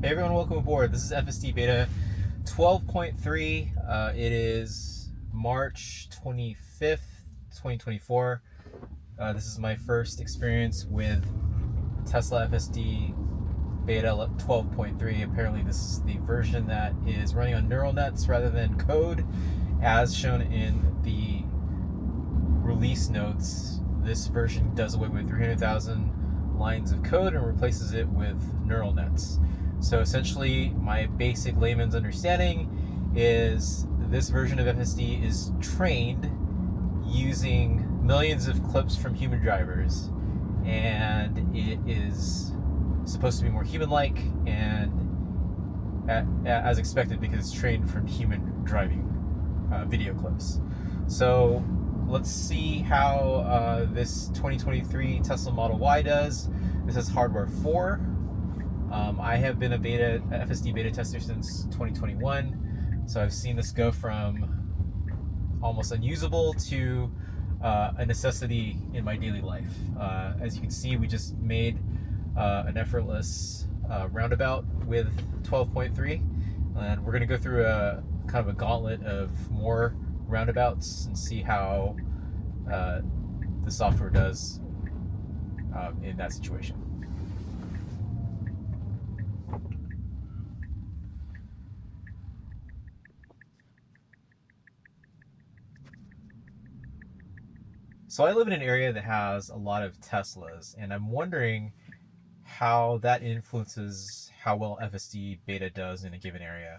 Hey everyone, welcome aboard. This is FSD Beta 12.3. It is March 25th, 2024. This is my first experience with Tesla FSD Beta 12.3. Apparently this is the version that is running on neural nets rather than code. As shown in the release notes, this version does away with 300,000 lines of code and replaces it with neural nets. So essentially, my basic layman's understanding is this version of FSD is trained using millions of clips from human drivers, and it is supposed to be more human-like and as expected because it's trained from human driving video clips. So let's see how this 2023 Tesla Model Y does. This is hardware 4. I have been a FSD beta tester since 2021, so I've seen this go from almost unusable to a necessity in my daily life. As you can see, we just made an effortless roundabout with 12.3, and we're going to go through a kind of a gauntlet of more roundabouts and see how the software does in that situation. So I live in an area that has a lot of Teslas, and I'm wondering how that influences how well FSD beta does in a given area.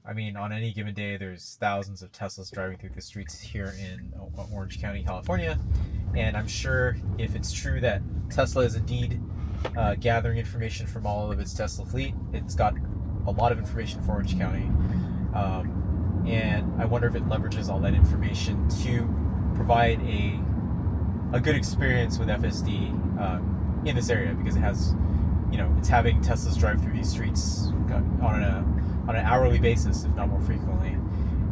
I mean, on any given day, there's thousands of Teslas driving through the streets here in Orange County, California, and I'm sure if it's true that Tesla is indeed gathering information from all of its Tesla fleet, it's got a lot of information for Orange County, and I wonder if it leverages all that information to provide a good experience with FSD in this area, because it has, it's having Teslas drive through these streets on an hourly basis, if not more frequently,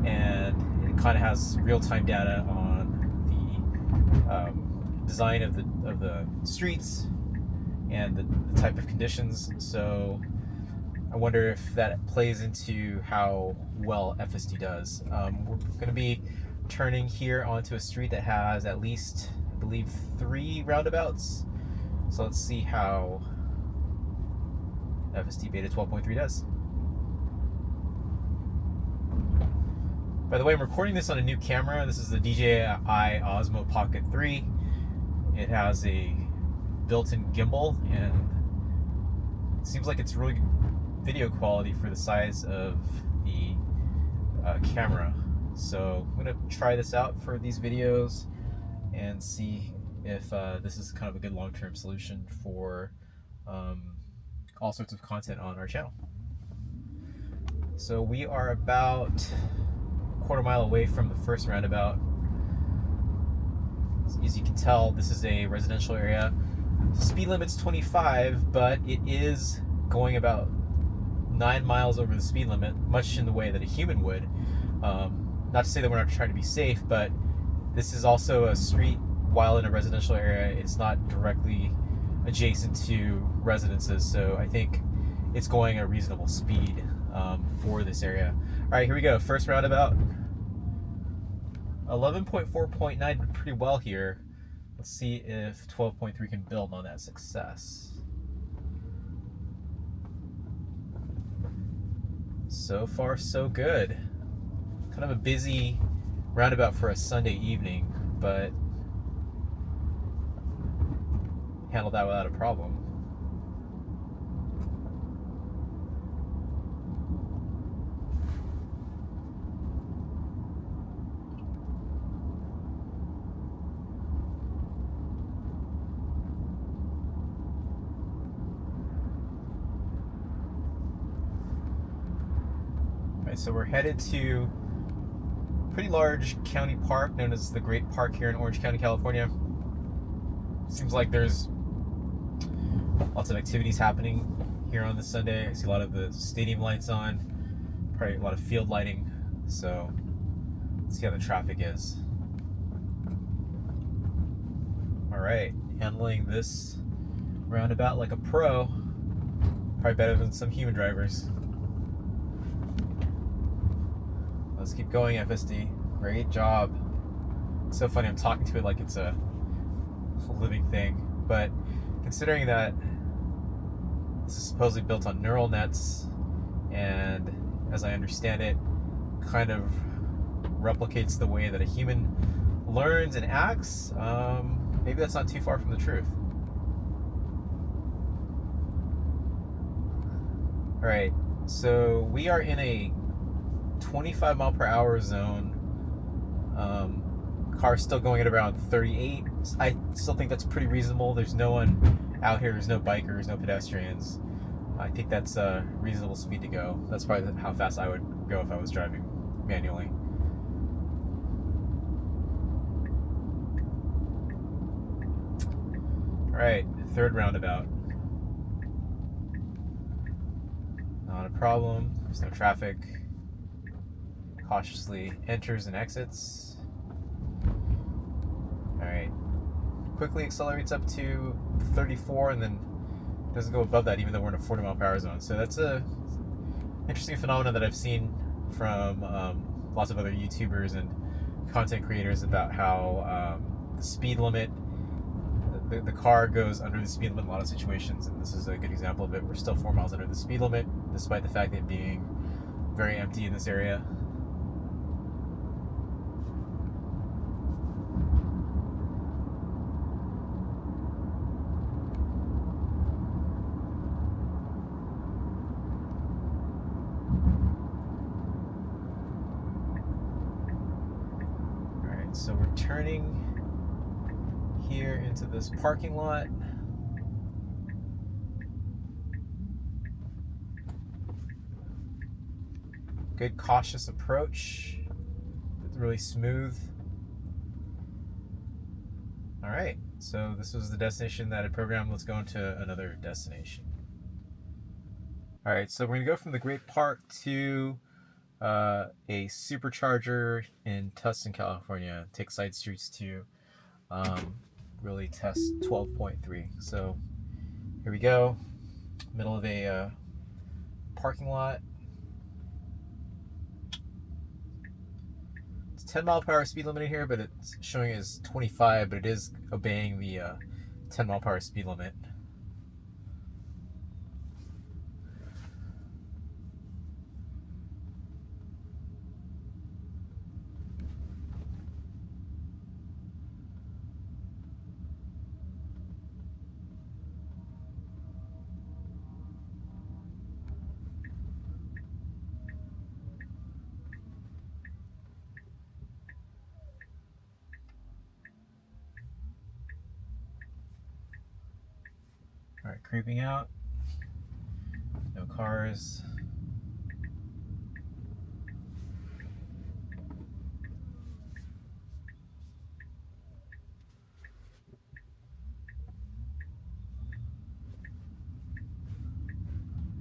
and it kind of has real-time data on the design of the streets and the type of conditions. So I wonder if that plays into how well FSD does. We're going to be turning here onto a street that has at least, I believe, 3 roundabouts. So let's see how FSD Beta 12.3 does. By the way, I'm recording this on a new camera. This is the DJI Osmo Pocket 3. It has a built-in gimbal, and it seems like it's really good video quality for the size of the camera. So I'm going to try this out for these videos and see if this is kind of a good long-term solution for all sorts of content on our channel. So we are about a quarter mile away from the first roundabout. As you can tell, this is a residential area. Speed limit's 25, but it is going about 9 miles over the speed limit, much in the way that a human would. Not to say that we're not trying to be safe, but this is also a street. While in a residential area, it's not directly adjacent to residences, so I think it's going at a reasonable speed for this area. All right, here we go. First roundabout. 11.4.9 did pretty well here. Let's see if 12.3 can build on that success. So far, so good. Kind of a busy roundabout for a Sunday evening, but handled that without a problem. All right, so we're headed to a pretty large county park known as the Great Park here in Orange County, California. Seems like there's lots of activities happening here on this Sunday. I see a lot of the stadium lights on, probably a lot of field lighting. So let's see how the traffic is. All right, handling this roundabout like a pro. Probably better than some human drivers. Let's keep going, FSD. Great job. It's so funny, I'm talking to it like it's a living thing. But considering that this is supposedly built on neural nets, and as I understand it, kind of replicates the way that a human learns and acts, maybe that's not too far from the truth. All right, so we are in a 25 mile per hour zone. Car's still going at around 38. I still think that's pretty reasonable. There's no one out here. There's no bikers, no pedestrians. I think that's a reasonable speed to go. That's probably how fast I would go if I was driving manually. All right, third roundabout. Not a problem. There's no traffic. Cautiously enters and exits. All right. Quickly accelerates up to 34 and then doesn't go above that even though we're in a 40 mile per hour zone. So that's a interesting phenomenon that I've seen from lots of other YouTubers and content creators about how the speed limit, the car goes under the speed limit in a lot of situations, and this is a good example of it. We're still 4 miles under the speed limit despite the fact that it being very empty in this area. So we're turning here into this parking lot. Good cautious approach. It's really smooth. All right, so this was the destination that I programmed. Let's go into another destination. All right, so we're gonna go from the Great Park to a supercharger in Tustin, California. Take side streets to really test 12.3. So here we go, middle of a parking lot. It's 10 mile per hour speed limit here, but it's showing as 25, but it is obeying the 10 mile per hour speed limit. All right, creeping out. No cars.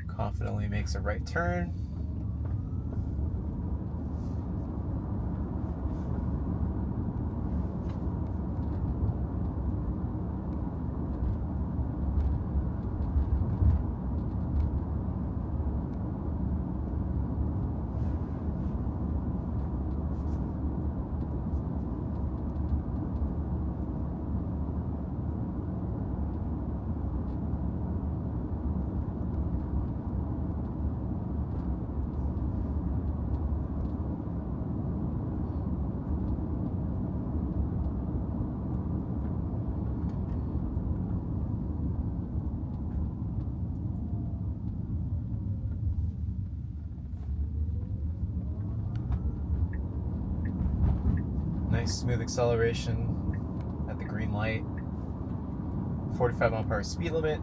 Confidently makes a right turn. Nice smooth acceleration at the green light. 45 mile per hour speed limit.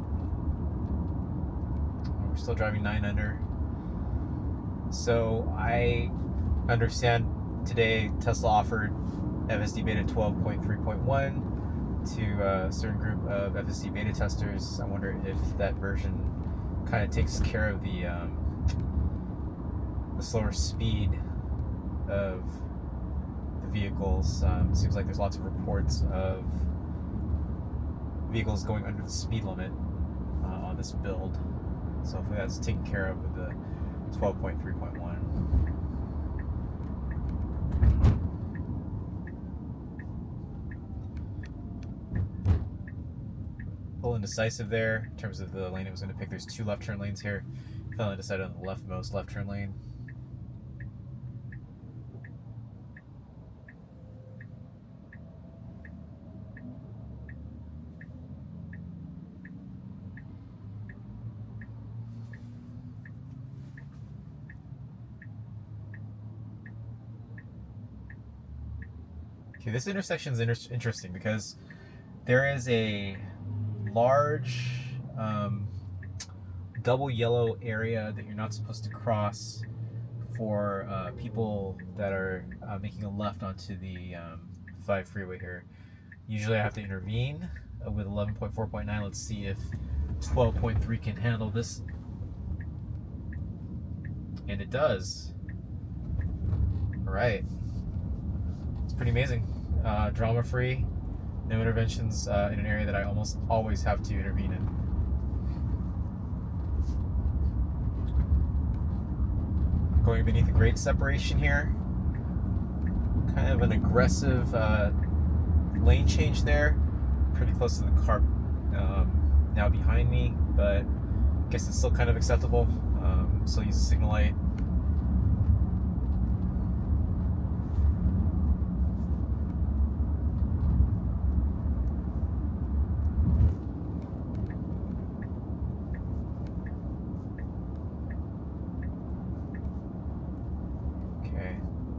We're still driving 9 under. So I understand today Tesla offered FSD beta 12.3.1 to a certain group of FSD beta testers. I wonder if that version kind of takes care of the slower speed of the vehicles. It seems like there's lots of reports of vehicles going under the speed limit on this build. So hopefully that's taken care of with the 12.3.1. A little indecisive there in terms of the lane it was going to pick. There's 2 left turn lanes here. Finally decided on the leftmost left turn lane. Okay, this intersection is interesting because there is a large double yellow area that you're not supposed to cross for people that are making a left onto the 5 freeway here. Usually I have to intervene with 11.4.9. Let's see if 12.3 can handle this. And it does. All right. It's pretty amazing. Drama free, no interventions in an area that I almost always have to intervene in. Going beneath a grade separation here. Kind of an aggressive lane change there. Pretty close to the car now behind me, but I guess it's still kind of acceptable. Still use a signal light. Okay,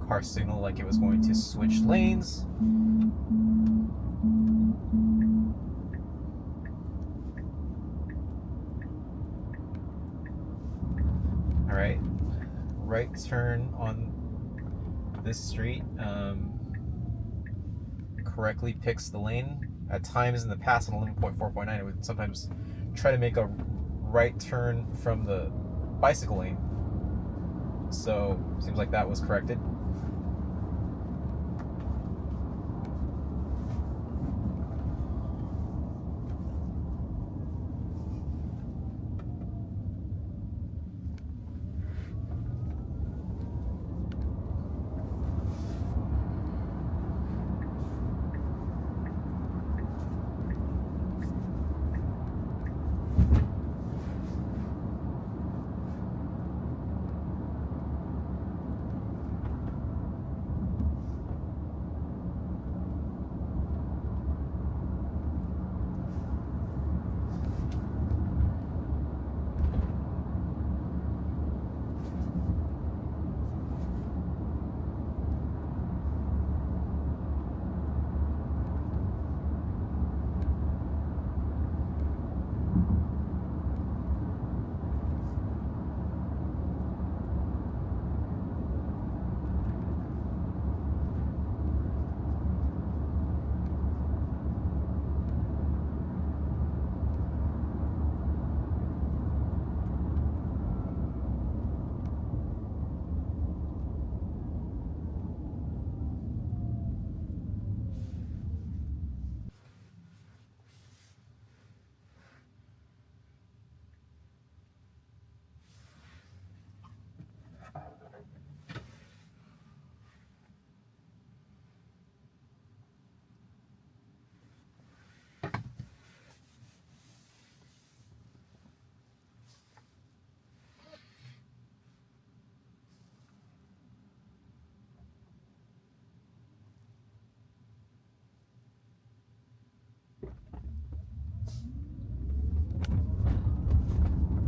car signal like it was going to switch lanes. All right, right turn on this street correctly picks the lane. At times in the past on 11.4.9, it would sometimes try to make a right turn from the bicycle lane. So seems like that was corrected.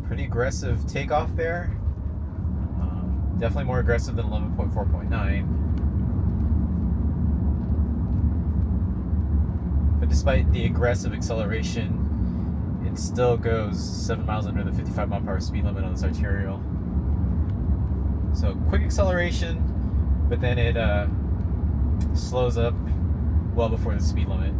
Pretty aggressive takeoff there. Definitely more aggressive than 11.4.9. But despite the aggressive acceleration, it still goes 7 miles under the 55 mile per hour speed limit on this arterial. So quick acceleration, but then it slows up well before the speed limit.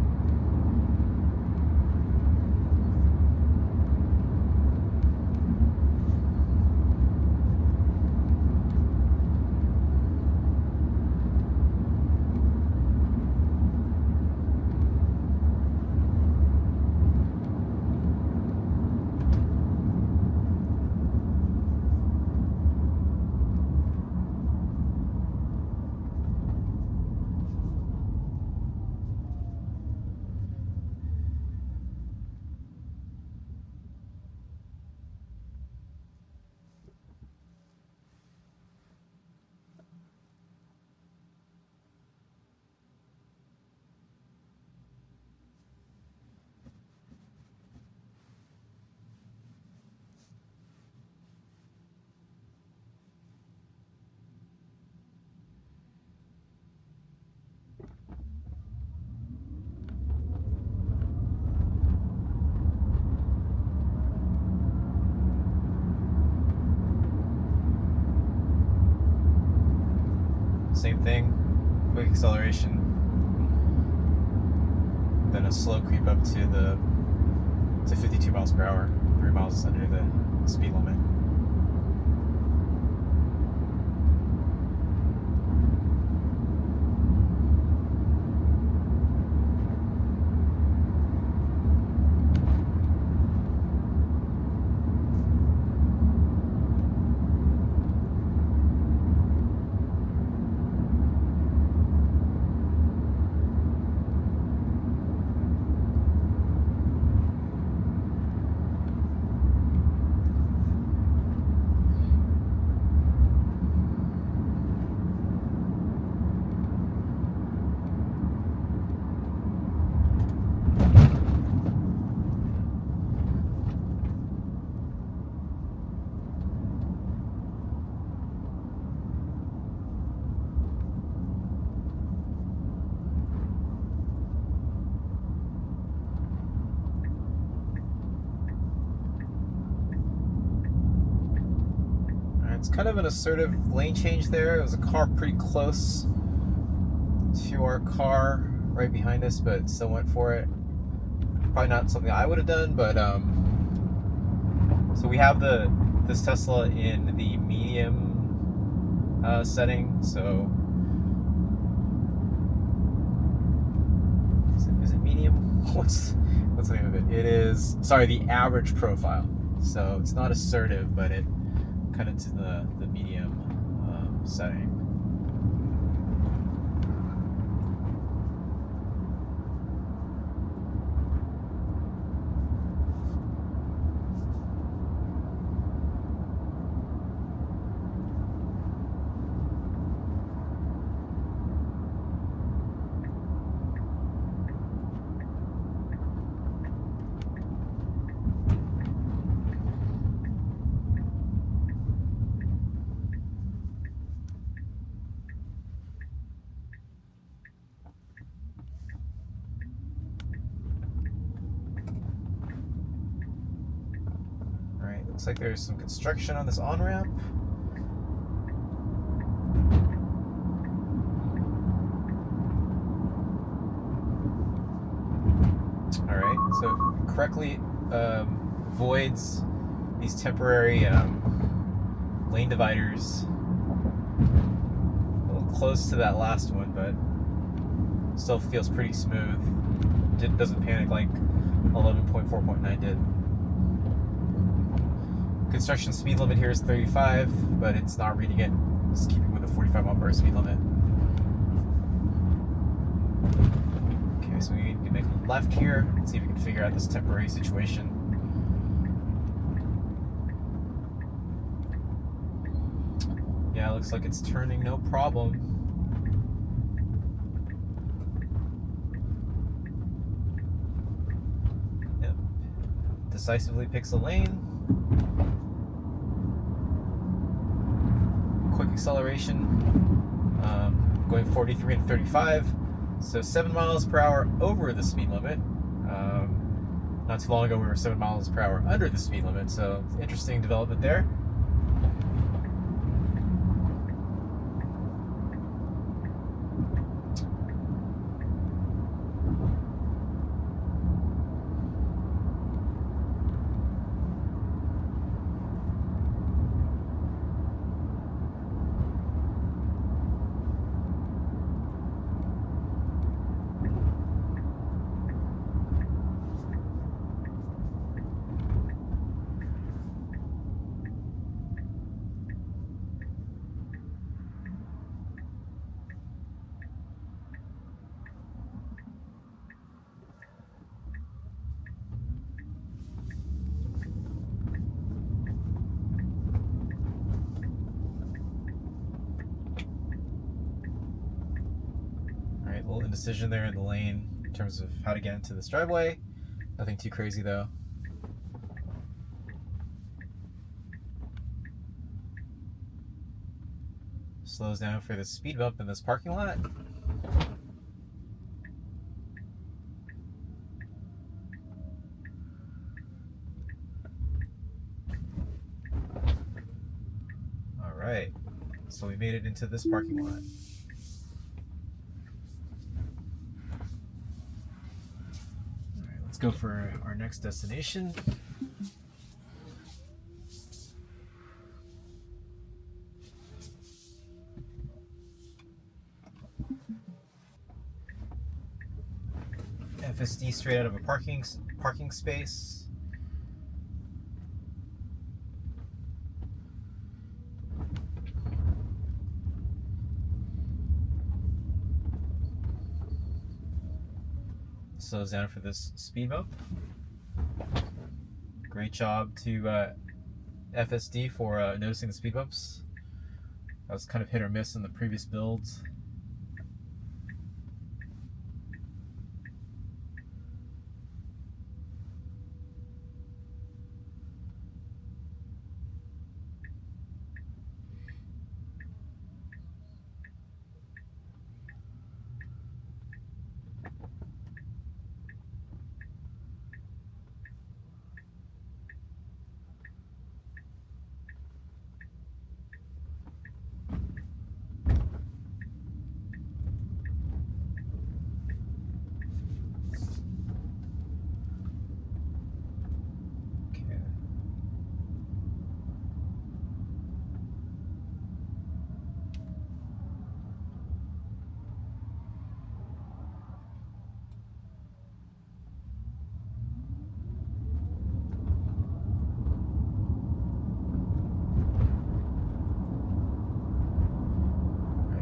same thing. Quick acceleration, then a slow creep up to 52 miles per hour, 3 miles under the speed limit. It's kind of an assertive lane change there. It was a car pretty close to our car right behind us, but still went for it. Probably not something I would have done, but so we have this Tesla in the medium setting. So is it medium? What's the name of it? It is, sorry, the average profile. So it's not assertive, but it kind of to the medium setting. Looks like there's some construction on this on-ramp. Alright, so correctly voids these temporary lane dividers. A little close to that last one, but still feels pretty smooth. It doesn't panic like 11.4.9 did. Construction speed limit here is 35, but it's not reading it. It's keeping with a 45 mile per hour speed limit. Okay, so we need to make a left here. Let's see if we can figure out this temporary situation. Yeah, it looks like it's turning no problem. Yep. Decisively picks a lane. Quick acceleration, going 43 and 35, so 7 miles per hour over the speed limit. Not too long ago we were 7 miles per hour under the speed limit, so interesting development there. A little indecision there in the lane in terms of how to get into this driveway. Nothing too crazy though. Slows down for the speed bump in this parking lot. All right, so we made it into this parking lot. go for our next destination. FSD straight out of a parking space. Slows down for this speed bump. Great job to FSD for noticing the speed bumps. That was kind of hit or miss in the previous builds.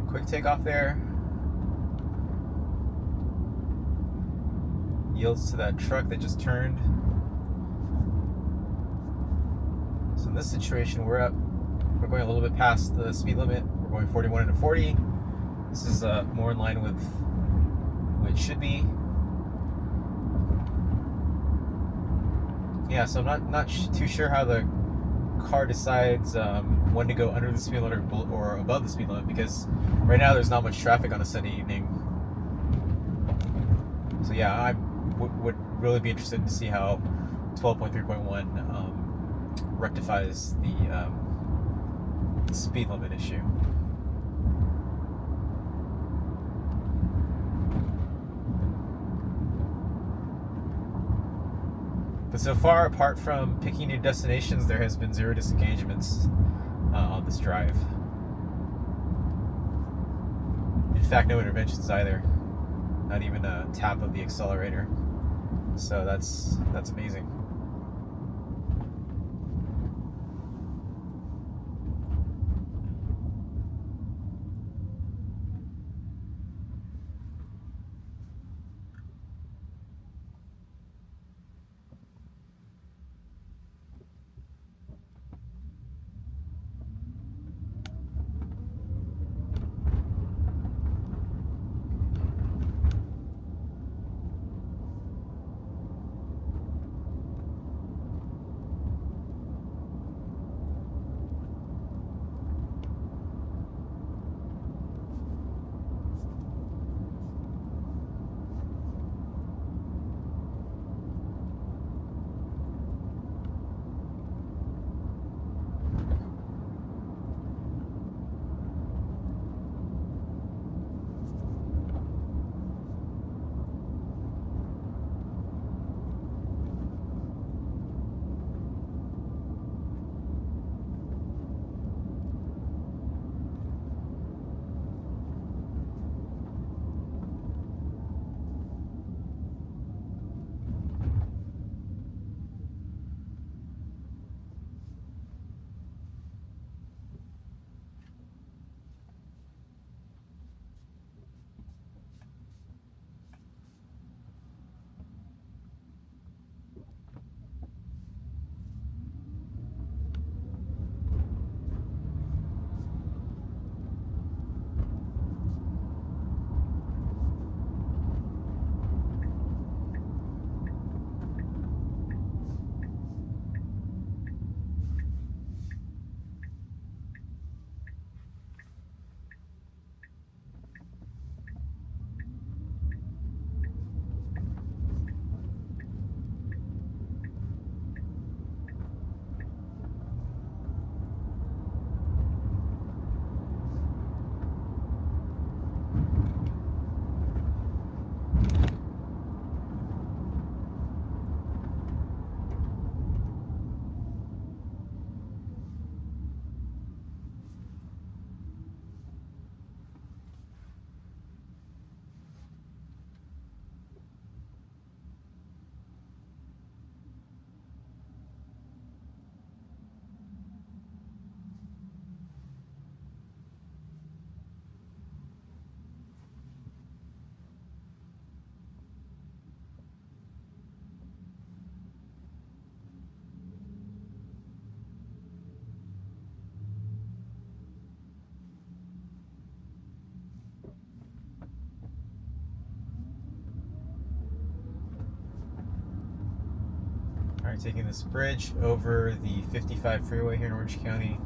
Quick takeoff there. Yields to that truck that just turned. So in this situation, we're going a little bit past the speed limit. We're going 41 into 40. This is more in line with what it should be. Yeah, so I'm not too sure how the car decides when to go under the speed limit or above the speed limit, because right now there's not much traffic on a Sunday evening. So yeah, I would really be interested to see how 12.3.1 rectifies the speed limit issue. But so far, apart from picking new destinations, there has been 0 disengagements on this drive. In fact, no interventions either. Not even a tap of the accelerator. So that's amazing. taking this bridge over the 55 freeway here in Orange County.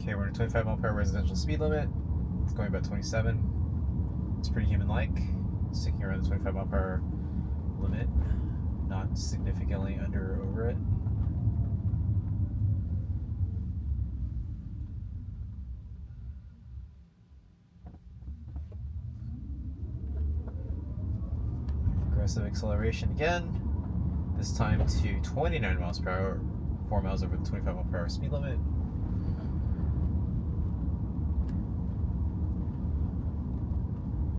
Okay, we're in a 25 mile per hour residential speed limit. It's going about 27. It's pretty human-like, sticking around the 25 mile per hour limit, not significantly under or over it. Aggressive acceleration again, this time to 29 miles per hour, 4 miles over the 25 mile per hour speed limit.